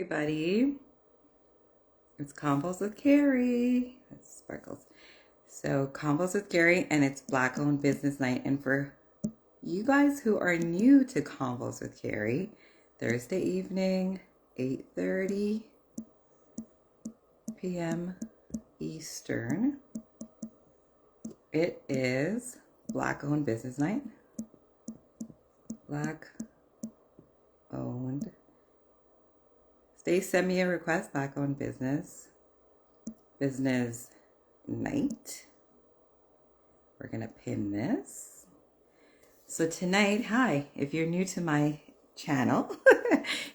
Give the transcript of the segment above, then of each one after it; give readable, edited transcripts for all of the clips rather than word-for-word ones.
Everybody, it's Combos with Kerry. That's Sparkles. So, Combos with Kerry, and it's Black owned business night. And for you guys who are new to Combos with Kerry, Thursday evening, 8:30 p.m. Eastern, it is Black owned business night. Black owned. Stay send me a request, Black owned business night. We're going to pin this. So tonight, hi, if you're new to my channel,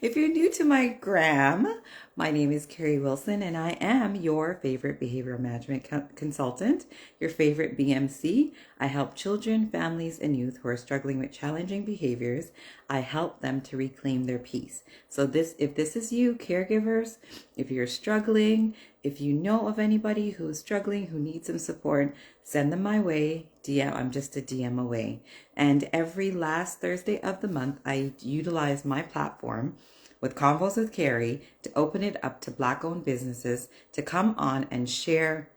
if you're new to my gram, my name is Kerry Wilson and I am your favorite behavioral management consultant, your favorite BMC. I help children, families, and youth who are struggling with challenging behaviors. I help them to reclaim their peace. So if this is you, caregivers, if you're struggling, if you know of anybody who's struggling, who needs some support, send them my way. DM, I'm just a DM away. And every last Thursday of the month, I utilize my platform with Convos with Kerry to open it up to Black-owned businesses to come on and share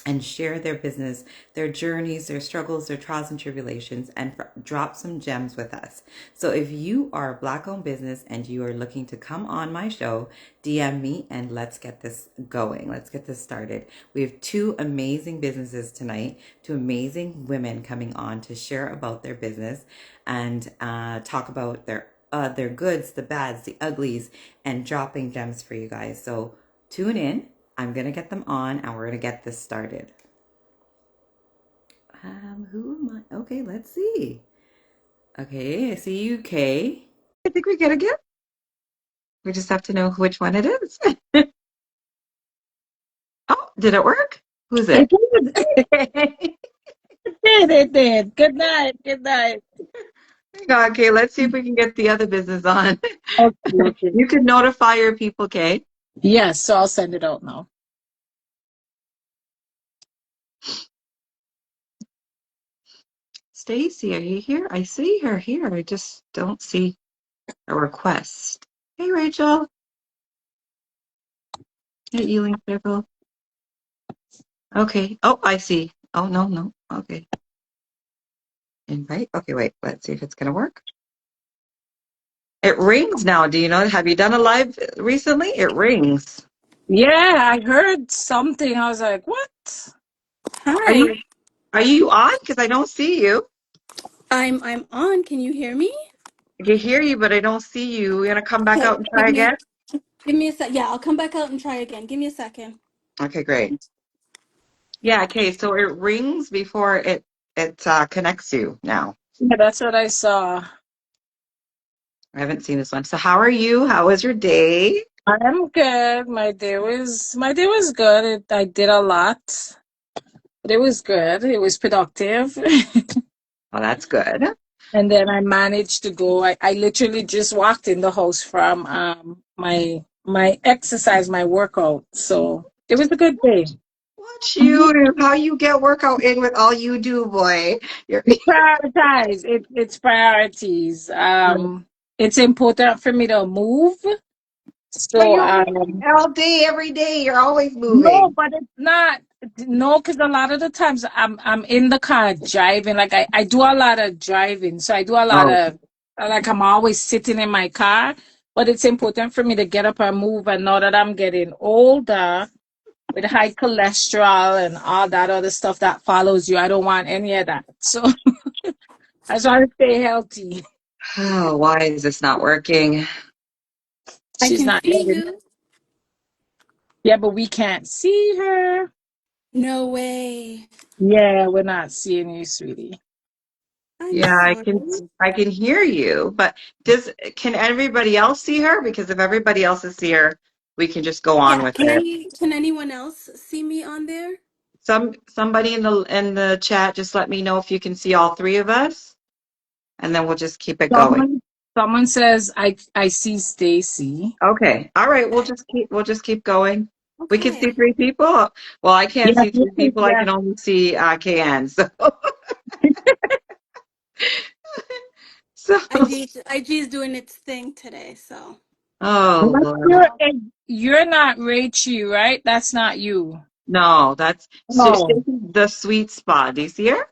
their business, their journeys, their struggles, their trials and tribulations, and drop some gems with us. So if you are a Black-owned business and you are looking to come on my show, DM me and let's get this going. Let's get this started. We have two amazing businesses tonight, two amazing women coming on to share about their business and talk about their goods, the bads, the uglies, and dropping gems for you guys. So tune in. I'm going to get them on and we're going to get this started. Who am I? Okay, let's see. Okay, I see you, Kay. I think we get a gift. We just have to know which one it is. Oh, did it work? Who's It it? did. It did. Good night. Good night. Hang on, Kay. Let's see if we can get the other business on. Okay, okay. You can notify your people, Kay. Yes, so I'll send it out now. Stacy, are you here? I see her here. I just don't see a request. Hey, Rachel. Hey, Ewing Circle. Okay. Oh, I see. Oh, no, no. Okay. Invite. Okay, wait. Let's see if it's going to work. It rings now. Do you know? Have you done a live recently? It rings. Yeah, I heard something. I was like, what? Are you Hi, are you on? Because I don't see you. I'm on. Can you hear me? I can hear you, but I don't see you. We're gonna come back Okay, out and try again. give me a sec. Yeah, I'll come back out and try again. Give me a second. Okay, great. Yeah. Okay. So it rings before it connects you now. Yeah, that's what I saw. I haven't seen this one. So how are you? How was your day? I'm good. My day was good. I did a lot, but it was good. It was productive. Oh, that's good. And then I managed to go. I literally just walked in the house from my exercise, my workout. So it was a good day. What you? How you get workout in with all you do, boy? You're Prioritize. It's priorities. It's important for me to move. but So you're moving all day, every day. You're always no, moving. but it's not. No, because a lot of the times I'm in the car driving. Like I do a lot of driving, so I do a lot Oh, of like I'm always sitting in my car. But it's important for me to get up and move. And now that I'm getting older, with high cholesterol and all that other stuff that follows you, I don't want any of that. So I just want to stay healthy. oh, why is this not working? I She's can not see letting. you. Yeah, but we can't see her. No way. Yeah, we're not seeing you, sweetie. I'm Yeah, sorry. I can hear you, but can everybody else see her? Because if everybody else is here, we can just go on Yeah, with it. can anyone else see me on there? Somebody in the chat, just let me know if you can see all three of us, and then we'll just keep it going. Someone says I see Stacy. Okay. All right, Okay. we'll just keep going. We can see Okay. three people. Well, I can't Yeah, see three people. I yeah. can only see KN. So so IG is doing its thing today, so. Oh, Unless Lord. you're not Rachel, right? That's not you. No, that's Oh. the sweet spot. Do you see her?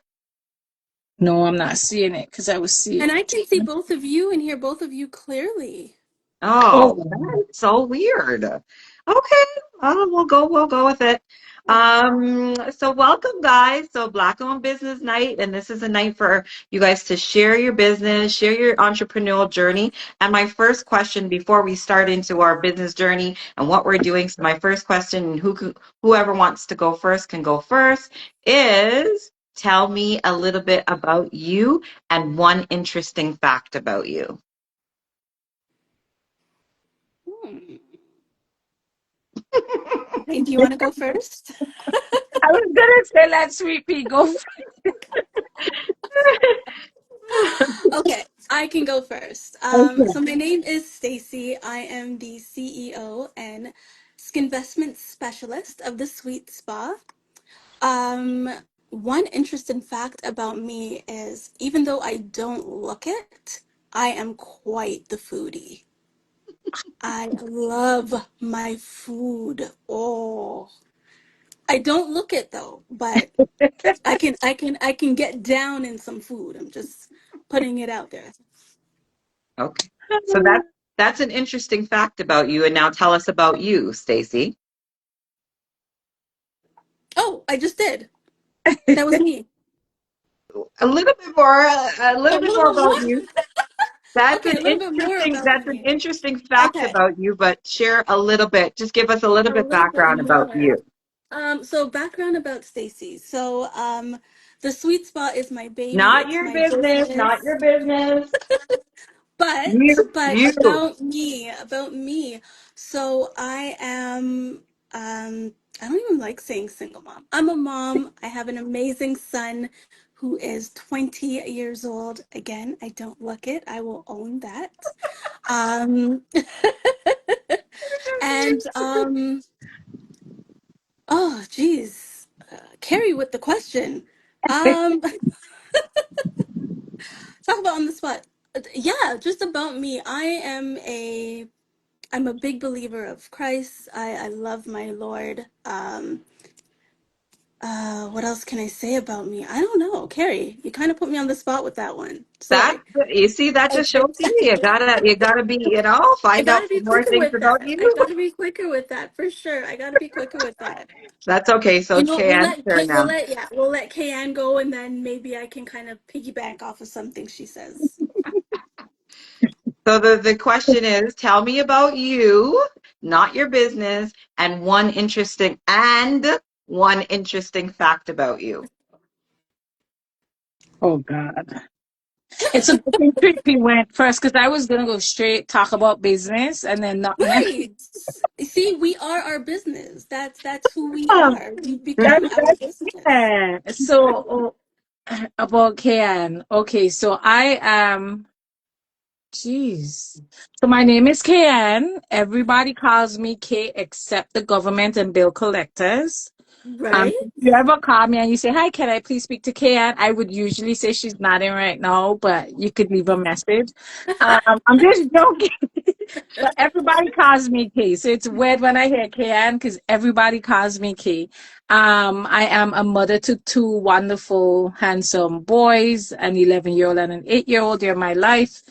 No, I'm not seeing it because I was And seeing. I can see both of you and hear both of you clearly. Oh, Oh. that's so weird. Okay, we'll go with it. Yeah. So welcome guys. So Black owned business night, and this is a night for you guys to share your business, share your entrepreneurial journey. And my first question before we start into our business journey and what we're doing, so my first question, and whoever wants to go first can go first, is tell me a little bit about you and one interesting fact about you. Hmm. Hey, do you want to go first? I was gonna say let Sweet Pea go. Okay, I can go first. Okay. So my name is Stacy. I am the CEO and Skinvestment Specialist of the Sweet Spa. Um, One interesting fact about me is even though I don't look it, I am quite the foodie. I love my food. Oh, I don't look it though, but I can get down in some food. I'm just putting it out there. Okay. So that's an interesting fact about you. And now tell us about you, Stacy. Oh, I just did. That was me. A A little bit little more bit about more. you. Okay, a little bit more about That's an me. interesting fact Okay, about you, but share a little bit. Just give us a little a bit little bit background about more. you. So background about Stacy. The Sweet Spot is my baby. Not It's your my business, not business. your business. But You, but you. about me. So I am I don't even like saying single mom. I'm a mom. I have an amazing son who is 20 years old. Again, I don't look it. I will own that. Um and oh geez. Kerry with the question. Um Talk about on the spot. Yeah, just about me. I'm a big believer of Christ. I love my Lord. What else can I say about me? I don't know. Carrie, you kind of put me on the spot with that one. That Sorry. you see, that I, just shows you gotta be, I find out gotta be more quicker things with about that. I you. gotta be quicker with that for sure. I gotta be quicker with that. That's okay. So You it's know, Kayan's turn now. we'll let Kayan go, and then maybe I can kind of piggyback off of something she says. So the question is, tell me about you, not your business, and one interesting fact about you. Oh God. It's a good thing Sweet Pea went first because I was gonna go straight talk about business and then nothing else. Right. See, we are our business. That's who we Um, are. We become our that's business. yeah. So about Kayan. Okay, so I am. Jeez. So my name is Kayan. Everybody calls me K except the government and bill collectors. Right? If you ever call me and you say, "Hi, can I please speak to Kayan?" I would usually say she's not in right now, but you could leave a message. I'm just joking. But everybody calls me Kay. So it's weird when I hear Kayan because everybody calls me Kay. I am a mother to two wonderful, handsome boys, an 11-year-old and an 8-year-old. They're my life.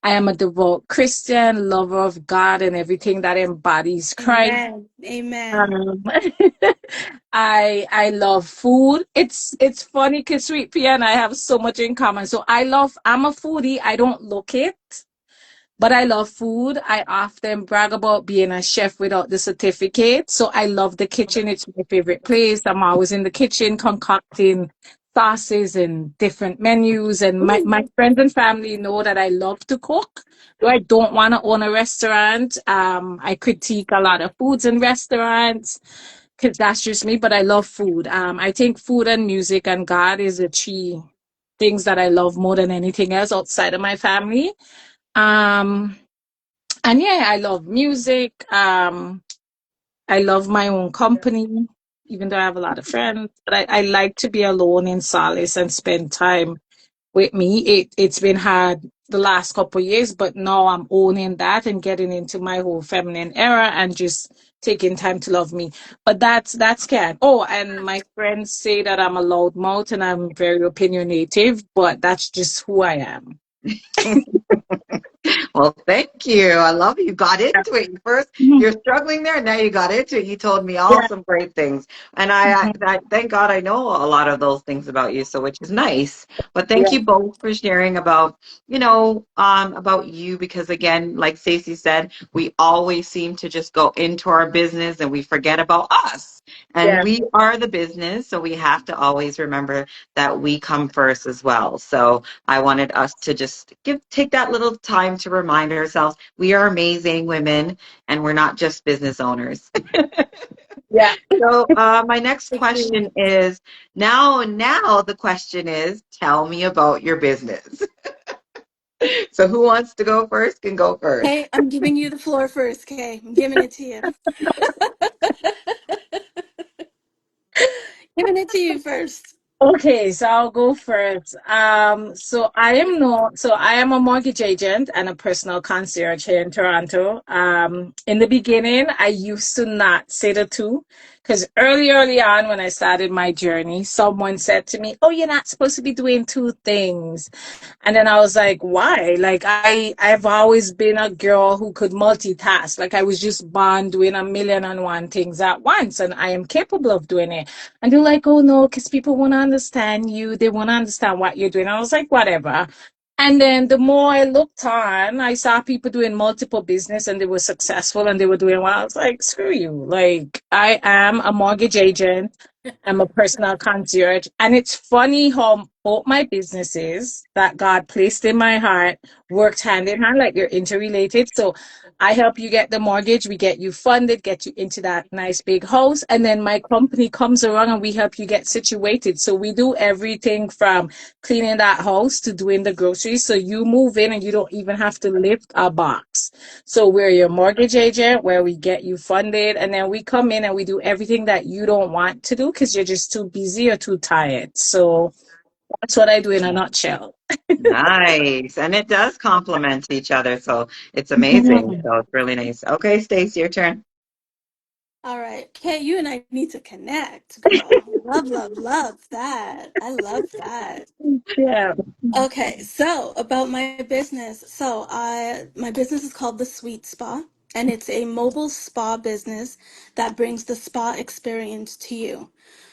I am a devout Christian, lover of God and everything that embodies Christ. Amen. Amen. Um, I love food. It's funny because Sweet Pea and I have so much in common. So I'm a foodie. I don't look it. But I love food. I often brag about being a chef without the certificate. So I love the kitchen. It's my favorite place. I'm always in the kitchen concocting sauces and different menus. And my Ooh. friends and family know that I love to cook. Though I don't want to own a restaurant. I critique a lot of foods in restaurants because that's just me, but I love food. I think food and music and God is the three things that I love more than anything else outside of my family. Um, and yeah, I love music. I love my own company, even though I have a lot of friends. But I like to be alone in solace and spend time with me. It's been hard the last couple of years, but now I'm owning that and getting into my whole feminine era and just taking time to love me. But that's Cat. Oh, and my friends say that I'm a loudmouth and I'm very opinionative, but that's just who I am. Well, thank you. I love you got Yeah. into it. First, Mhm. you're struggling there, and now you got into it. You told me all Yeah. some great things, and I thank God I know a lot of those things about you. So, which is nice. But thank Yeah. you both for sharing about about you because again, like Stacey said, we always seem to just go into our business and we forget about us. And Yeah. we are the business, so we have to always remember that we come first as well. So I wanted us to just take that little time to remind ourselves we are amazing women and we're not just business owners. Yeah. So my next Agree. question is now the question is tell me about your business. So who wants to go first can go first. Kay, I'm giving you the floor first, Kay. I'm giving it to you. Giving it to you first. Okay, so I'll go first. So I am a mortgage agent and a personal concierge here in Toronto. In the beginning, I used to not say the two because early on when I started my journey, someone said to me, "Oh, you're not supposed to be doing two things." And then I was like, why? Like I've always been a girl who could multitask. Like I was just born doing a million and one things at once, and I am capable of doing it. And they're like, oh no, because people want to understand you. They want to understand what you're doing. I was like, whatever. And then the more I looked on, I saw people doing multiple business and they were successful and they were doing well. I was like, screw you. Like I am a mortgage agent. I'm a personal concierge. And it's funny how both my businesses that God placed in my heart worked hand in hand, like they're interrelated. So I help you get the mortgage, we get you funded, get you into that nice big house. And then my company comes around and we help you get situated. So we do everything from cleaning that house to doing the groceries. So you move in and you don't even have to lift a box. So we're your mortgage agent where we get you funded and then we come in and we do everything that you don't want to do because you're just too busy or too tired. So that's what I do in a nutshell. Nice. And it does complement each other. So it's amazing. Mhm. So it's really nice. Okay, Stacey, your turn. All right. Kay, you and I need to connect, girl. Love, love, love that. I love that. Yeah. Okay, so about my business. My business is called the Sweet Spa, and it's a mobile spa business that brings the spa experience to you.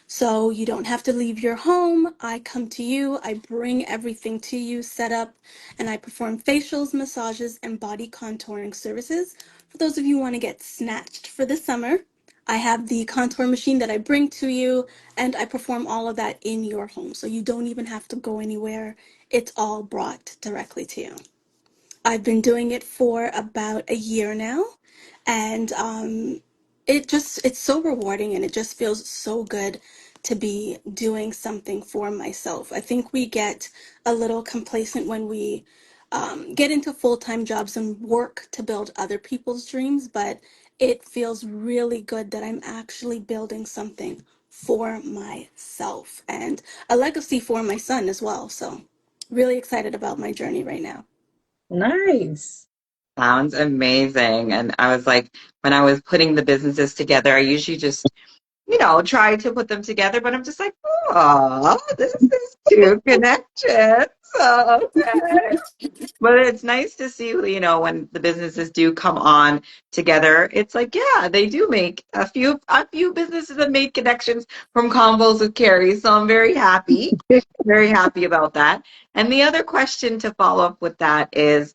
So you don't have to leave your home. I come to you, I bring everything to you, set up, and I perform facials, massages, and body contouring services. For those of you who want to get snatched for the summer, I have the contour machine that I bring to you, and I perform all of that in your home. So you don't even have to go anywhere, it's all brought directly to you. I've been doing it for about a year now, and it's so rewarding and it just feels so good to be doing something for myself. I think we get a little complacent when we get into full-time jobs and work to build other people's dreams, but it feels really good that I'm actually building something for myself and a legacy for my son as well. So really excited about my journey right now. Nice. Sounds amazing. And I was like, when I was putting the businesses together, I usually just, try to put them together, but I'm just like, oh, this is two connections. Okay. But it's nice to see, when the businesses do come on together, it's like, yeah, they do make a few businesses have made connections from Convos with Kerry. So I'm very happy about that. And the other question to follow up with that is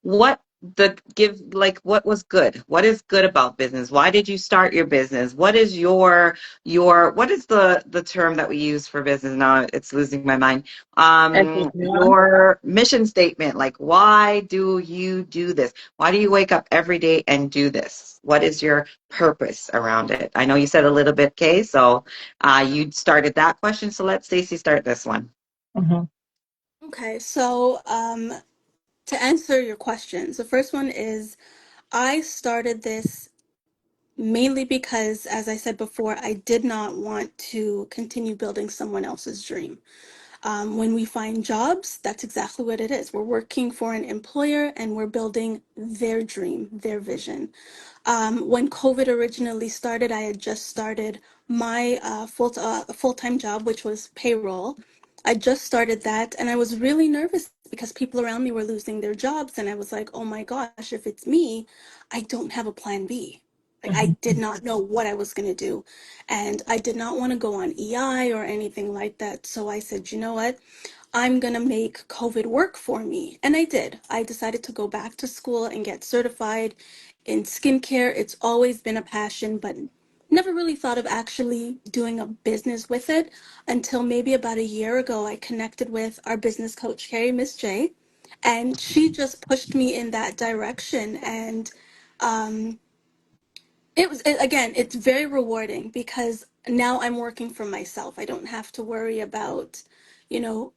what what was good, what is good about business, why did you start your business, what is your what is the term that we use for business now, it's losing my mind, Everyone. your mission statement, like why do you do this, why do you wake up every day and do this, what is your purpose around it? I know you said a little bit, Kay, so you started that question, so let Stacey start this one. Mhm. Okay, so to answer your questions, the first one is I started this mainly because, as I said before, I did not want to continue building someone else's dream. When we find jobs, that's exactly what it is. We're working for an employer and we're building their dream, their vision. When COVID originally started, I had just started my full-time job, which was payroll. I just started that, and I was really nervous because people around me were losing their jobs, and I was like, "Oh my gosh, if it's me, I don't have a plan B." Like I did not know what I was going to do, and I did not want to go on EI or anything like that. So I said, "You know what? I'm going to make COVID work for me." And I did. I decided to go back to school and get certified in skincare. It's always been a passion, but never really thought of actually doing a business with it until maybe about a year ago. I connected with our business coach, Kerry, Miss J, and she just pushed me in that direction. And um, again, it's very rewarding because now I'm working for myself. I don't have to worry about,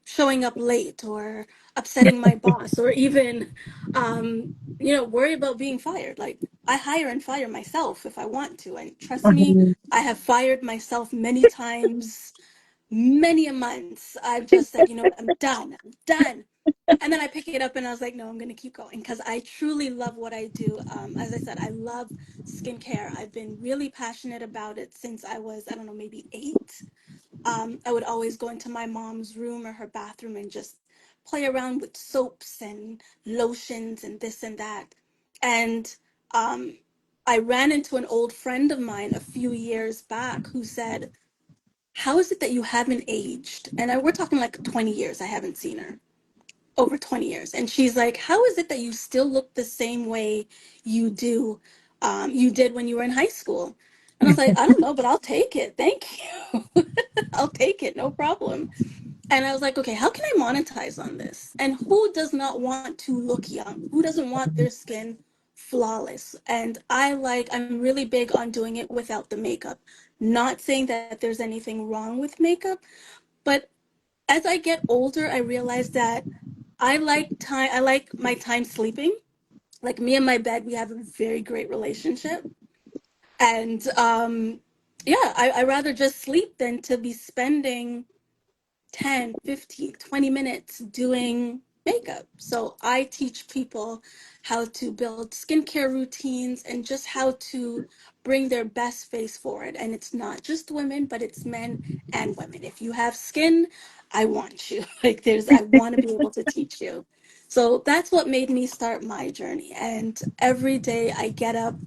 showing up late or upsetting my boss or even, worry about being fired. Like I hire and fire myself if I want to. And trust me, I have fired myself many times, many a months. I've just said, you know what, I'm done. I'm done. And then I pick it up and I was like, no, I'm going to keep going because I truly love what I do. As I said, I love skincare. I've been really passionate about it since I was, I don't know, maybe 8. I would always go into my mom's room or her bathroom and just play around with soaps and lotions and this and that. And um, I ran into an old friend of mine a few years back who said, how is it that you haven't aged? And we're talking like 20 years. I haven't seen her over 20 years. And she's like, how is it that you still look the same way you did when you were in high school? And I was like, I don't know, but I'll take it. Thank you. I'll take it. No problem. And I was like, okay, how can I monetize on this? And who does not want to look young? Who doesn't want their skin flawless? And I'm really big on doing it without the makeup. Not saying that there's anything wrong with makeup, but as I get older, I realize that I like my time sleeping. Like me and my bed, we have a very great relationship. And yeah, I rather just sleep than to be spending 10, 15, 20 minutes doing makeup. So I teach people how to build skincare routines and just how to bring their best face forward. And it's not just women, but it's men and women. If you have skin, I want you. I want to be able to teach you. So that's what made me start my journey. And every day I get up.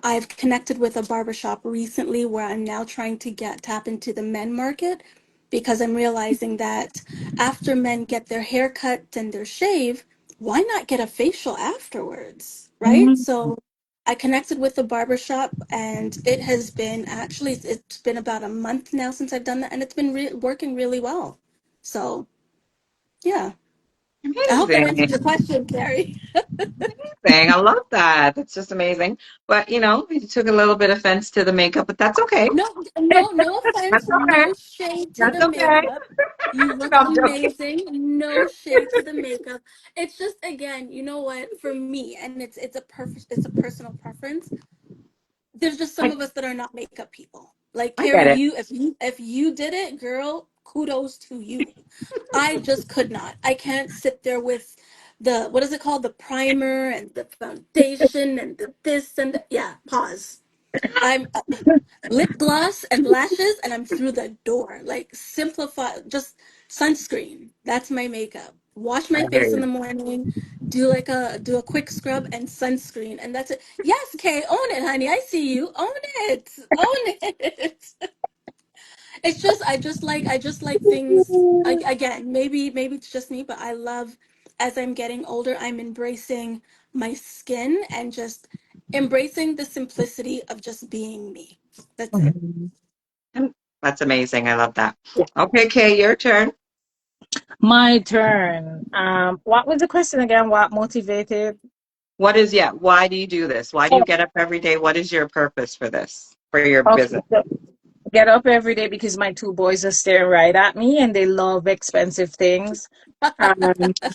I've connected with a barbershop recently where I'm now trying to tap into the men market because I'm realizing that after men get their hair cut and their shave, why not get a facial afterwards, right? So I connected with the barbershop and it has been it's been about a month now since I've done that and it's been working really well. So yeah, I hope that answers your Amazing. question, Carrie. Amazing. I love that. That's just amazing. But you took a little bit offense to the makeup, but that's okay. No, no, no offense, That's okay. no shade to That's the okay. makeup. You look No, I'm joking. amazing. No shade to the makeup. It's just again, you know what, for me, and it's a personal preference. There's just some I, of us that are not makeup people. Like I Carrie, get it. if you did it, girl, kudos to you. I just could not. I can't sit there with the what is it called? The primer and the foundation and the this and the, yeah, pause. I'm lip gloss and lashes and I'm through the door. Like simplify, just sunscreen. That's my makeup. Wash I my hear face in the you. morning, do a quick scrub and sunscreen and that's it. Yes, Kay, own it, honey. I see you. Own it. Own it. I just like things again, maybe it's just me, but I love as I'm getting older, I'm embracing my skin and just embracing the simplicity of just being me. That's it. Mhm. And that's amazing. I love that. Okay, Kay, your turn. My turn. What was the question again? What motivated? Why do you do this? Why do you Oh, get up every day? What is your purpose for this, for your okay. business? So get up every day because my two boys are staring right at me and they love expensive things.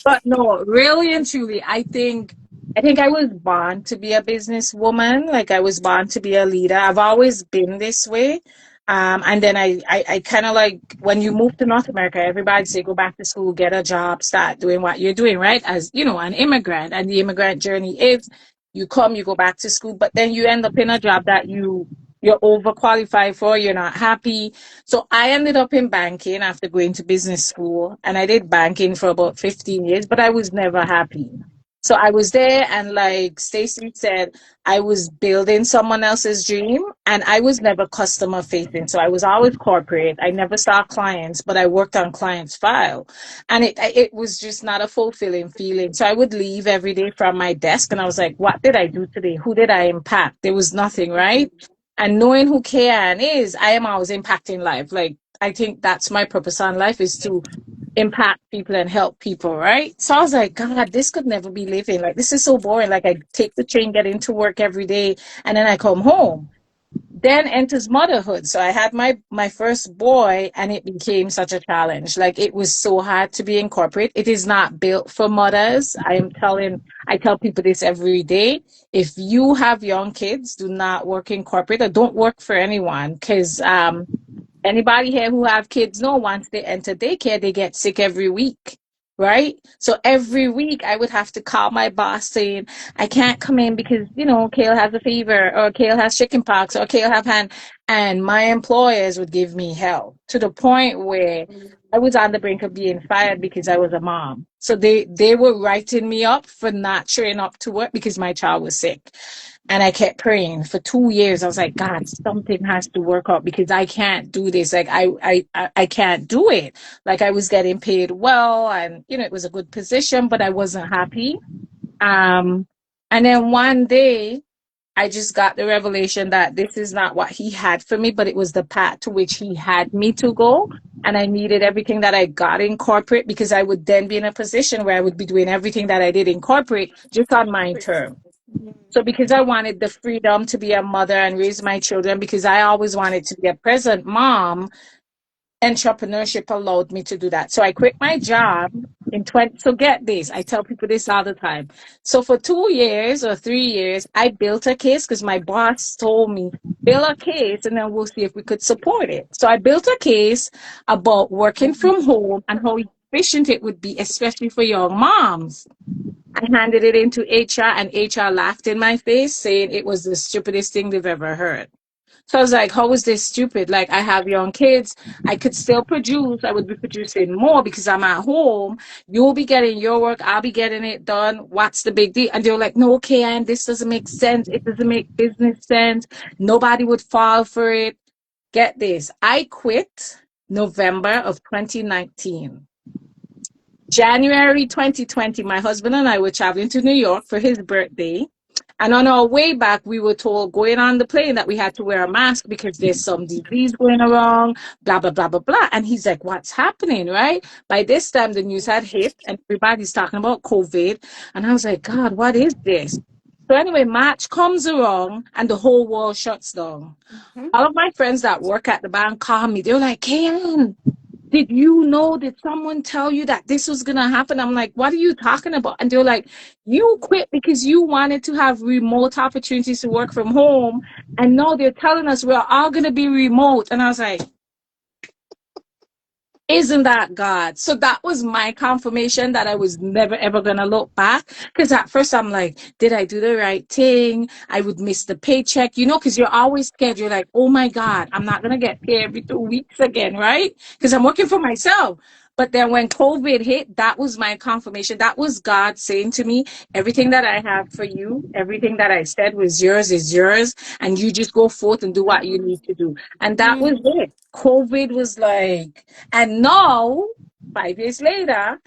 But no, really and truly, I think I was born to be a businesswoman. Like I was born to be a leader. I've always been this way. And then I kind of like when you move to North America, everybody say go back to school, get a job, start doing what you're doing, right? As you know, an immigrant, and the immigrant journey is you come, you go back to school, but then you end up in a job that you're overqualified for, you're not happy. So I ended up in banking after going to business school, and I did banking for about 15 years, but I was never happy. So I was there, and like Stacey said, I was building someone else's dream, and I was never customer facing. So I was always corporate. I never saw clients, but I worked on clients' file. And it was just not a fulfilling feeling. So I would leave every day from my desk and I was like, what did I do today? Who did I impact? There was nothing, right? And knowing who Kayan is, I am always impacting life. Like I think that's my purpose on life is to impact people and help people, right? So I was like, God, this could never be living. Like, this is so boring. Like, I take the train, get into work every day, and then I come home. Then enters motherhood. So I had my first boy, and it became such a challenge. Like, it was so hard to be in corporate. It is not built for mothers. I tell people this every day. If you have young kids, do not work in corporate or don't work for anyone because anybody here who have kids know once they enter daycare, they get sick every week, right? So every week I would have to call my boss saying, I can't come in because, Kale has a fever or Kale has chickenpox or Kale have hand. And my employers would give me hell to the point where I was on the brink of being fired because I was a mom. So they were writing me up for not showing up to work because my child was sick. And I kept praying for 2 years. I was like, God, something has to work out because I can't do this. Like I can't do it. Like I was getting paid well and it was a good position, but I wasn't happy. Um and then one day I just got the revelation that this is not what he had for me, but it was the path to which he had me to go. And I needed everything that I got in corporate because I would then be in a position where I would be doing everything that I did in corporate just on my terms. So because I wanted the freedom to be a mother and raise my children, because I always wanted to be a present mom, entrepreneurship allowed me to do that. So I quit my job in 20. So get this, I tell people this all the time. So for 2 years or 3 years, I built a case because my boss told me, build a case and then we'll see if we could support it. So I built a case about working from home and how efficient it would be, especially for young moms. I handed it into HR and HR laughed in my face saying it was the stupidest thing they've ever heard. So I was like, how is this stupid? Like I have young kids. I could still produce. I would be producing more because I'm at home. You'll be getting your work. I'll be getting it done. What's the big deal? And they were like, no, okay, and this doesn't make sense. It doesn't make business sense. Nobody would fall for it. Get this. I quit November of 2019. January 2020, my husband and I were traveling to New York for his birthday. And on our way back, we were told going on the plane that we had to wear a mask because there's some disease going around, blah, blah, blah, blah, blah. And he's like, what's happening, right? By this time, the news had hit and everybody's talking about COVID. And I was like, God, what is this? So anyway, March comes along and the whole world shuts down. All of my friends that work at the bank call me. They're like, Kayan, did you know, did someone tell you that this was going to happen? I'm like, what are you talking about? And they're like, you quit because you wanted to have remote opportunities to work from home. And now they're telling us we're all going to be remote. And I was like, isn't that God? So that was my confirmation that I was never ever gonna look back. Because at first I'm like, did I do the right thing? I would miss the paycheck, because you're always scared. You're like, oh my God, I'm not gonna get paid every 2 weeks again, right? Because I'm working for myself. But then when COVID hit, that was my confirmation. That was God saying to me, everything that I have for you, everything that I said was yours is yours. And you just go forth and do what you need to do. And that was it. COVID was like, and now, 5 years later,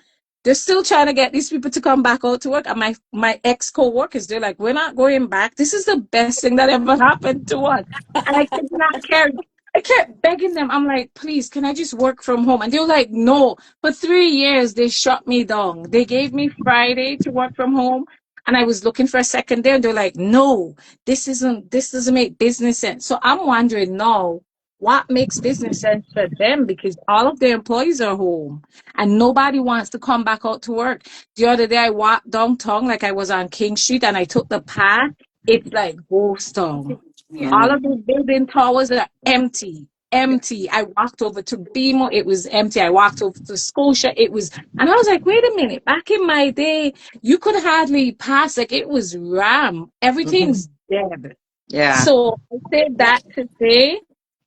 they're still trying to get these people to come back out to work. And my ex co-workers, they're like, we're not going back. This is the best thing that ever happened to us. And I could not carry. I kept begging them. I'm like, please, can I just work from home? And they were like, no. For 3 years, they shut me down. They gave me Friday to work from home. And I was looking for a second day. And they're like, no, this doesn't make business sense. So I'm wondering now, what makes business sense for them? Because all of their employees are home and nobody wants to come back out to work. The other day I walked downtown like I was on King Street and I took the path. It's like ghost town. Yeah. All of the building towers are empty. empty. I walked over to BMO, it was empty. I walked over to Scotia, it was, and I was like, wait a minute, back in my day, you could hardly pass, like it was ram. Mhm. Everything's dead. Yeah. So I said Yep. that to say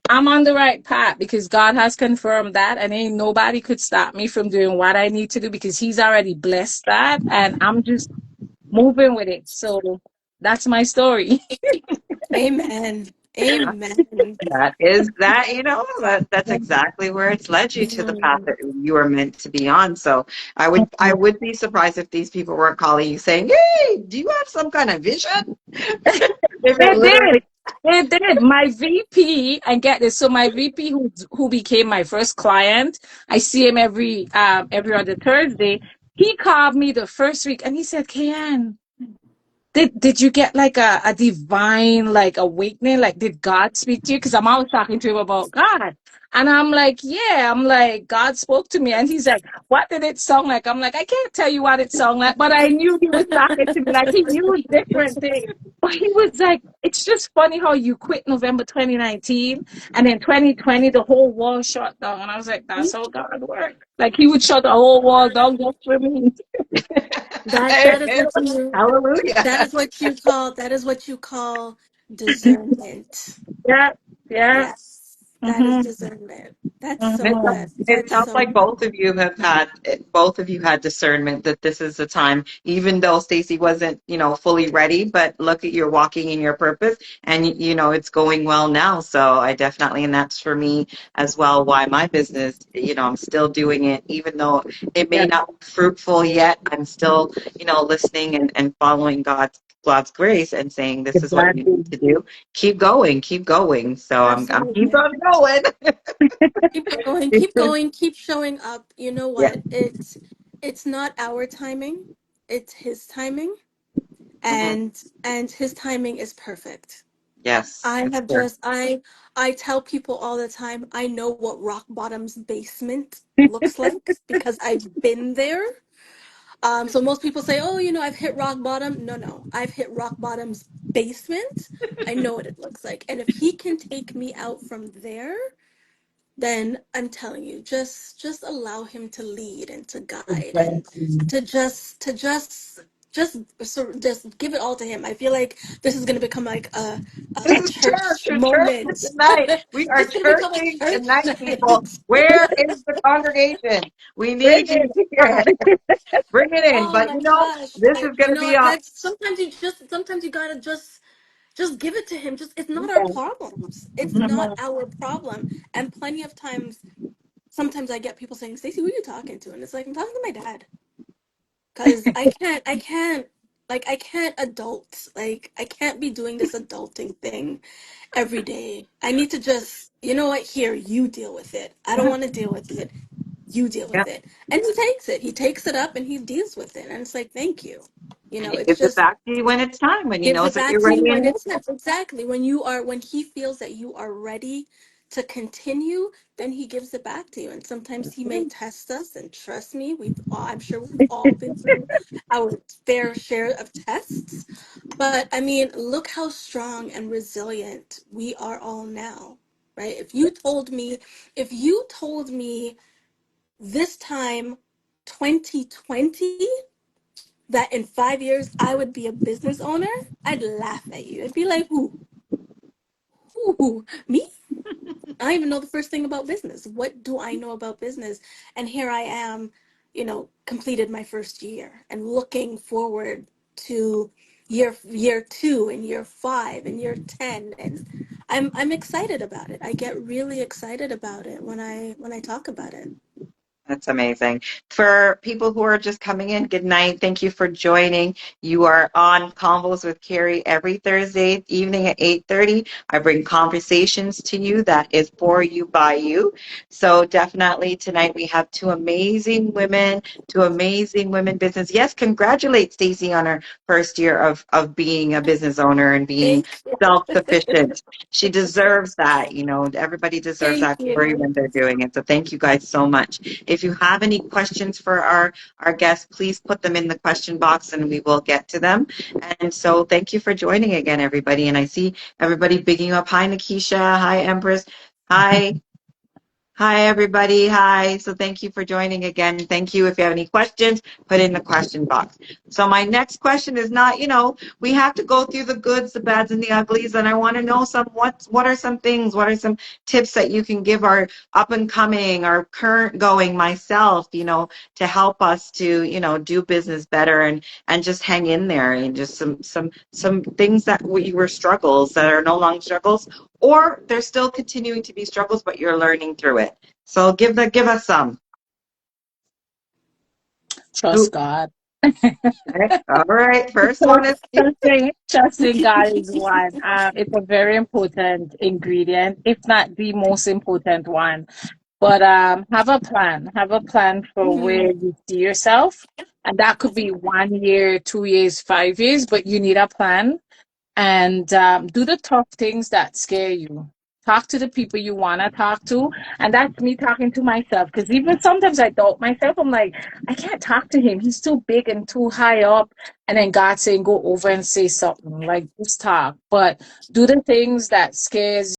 I'm on the right path because God has confirmed that, and ain't nobody could stop me from doing what I need to do because He's already blessed that, and I'm just moving with it. So that's my story. Amen. Amen. That is that, that's exactly where it's led you to the path Mhm. that you were meant to be on. So I would be surprised if these people weren't calling you saying, "Hey, do you have some kind of vision?" If it They literally did. They did. My VP, and get this. So my VP who became my first client, I see him every other Thursday. He called me the first week and he said, Kayan, did you get like a divine like awakening? Like did God speak to you? Because I'm always talking to him about God. And I'm like, yeah, I'm like, God spoke to me. And he's like, what did it sound like? I'm like, I can't tell you what it sounded like, but I knew he was talking to me. Like he knew different things. But he was like, it's just funny how you quit November 2019 and then 2020, the whole world shut down. And I was like, that's how God works. Like he would shut the whole world down just for me. That is what you that Hallelujah. is what you call that is what you call discernment. Yeah, yeah. Yes, that is Mm-hmm. discernment. That's And so Mm-hmm. good. it That's sounds so like good. both of you had discernment that this is the time, even though Stacy wasn't, fully ready, but look at you're walking in your purpose and it's going well now. So I definitely, and that's for me as well, why my business, I'm still doing it, even though it may Yeah, not be fruitful yet. I'm still, listening and following God's grace and saying this is what you exactly. need to do. Keep going, keep going. So I'm keep Absolutely. on going. Keep going, keep going, keep showing up. You know Yeah. what? It's not our timing. It's his timing. Mhm. And his timing is perfect. Yes, I it's have there. just I tell people all the time, I know what rock bottom's basement looks like because I've been there. So most people say, "Oh, I've hit rock bottom." No, no, I've hit rock bottom's basement. I know what it looks like, and if he can take me out from there, then I'm telling you, just allow him to lead and to guide and Exactly. to just give it all to him. I feel like this is gonna become like This a is church church. We're churching moment. tonight. We are It's gonna become a churching church tonight, people. night. Where is the congregation? We Bring need you it here. on. Bring it in. Oh But my gosh. this is But going to be a that's sometimes you gotta just give it to him. Just it's not our Yeah. problems. It's not Mhm. our problem. And plenty of times sometimes I get people saying, Stacey, who are you talking to? And it's like, I'm talking to my dad. Because I can't adult. Like, I can't be doing this adulting thing every day. I need to just, you know what, here, you deal with it. I don't want to deal with it. You deal yeah. with it. And he takes it. He takes it up and he deals with it. And it's like, thank you. And he It's gives it just back to you when it's time, when he gives knows it that back you're to ready you and when it's able. exactly when he feels that you are ready to continue, then he gives it back to you. And sometimes he may test us, and trust me, I'm sure we've all been through our fair share of tests. But I mean, look how strong and resilient we are all now, right? If you told me this time 2020 that in 5 years I would be a business owner, I'd laugh at you. I'd be like, who? Who? Me? I don't even know the first thing about business. What do I know about business? And here I am, completed my first year and looking forward to year 2 and year 5 and year 10, and I'm excited about it. I get really excited about it when I talk about it. That's amazing. For people who are just coming in, good night. Thank you for joining. You are on Convos with Kerry every Thursday evening at 8:30. I bring conversations to you that is for you by you. So definitely tonight we have two amazing women business. Yes, congratulate Stacey on her first year of being a business owner and being Thank you. self-sufficient. She deserves that. Everybody deserves Thank that glory you. when they're doing it. So thank you guys so much. If you have any questions for our guests, please put them in the question box and we will get to them. And so thank you for joining again, everybody. And I see everybody bigging you up. Hi, Nikisha. Hi, Empress. Hi. Hi, everybody. Hi. So thank you for joining again. Thank you. If you have any questions, put in the question box. So my next question is not, we have to go through the goods, the bads, and the uglies. And I want to know what are some things, what are some tips that you can give our up and coming, our current going myself, to help us to, do business better and just hang in there, and just some things that we were struggles that are no longer struggles, or they're still continuing to be struggles, but you're learning through it. So give us some. Trust Who? God. Okay. All right. First one is Trusting God is one. It's a very important ingredient, if not the most important one. But have a plan. Have a plan for Mhm. where you see yourself. And that could be 1 year, 2 years, 5 years, but you need a plan and do the tough things that scare you. Talk to the people you want to talk to. And that's me talking to myself. Because even sometimes I doubt myself. I'm like, I can't talk to him. He's too big and too high up. And then God saying, go over and say something like, just talk. But do the things that scares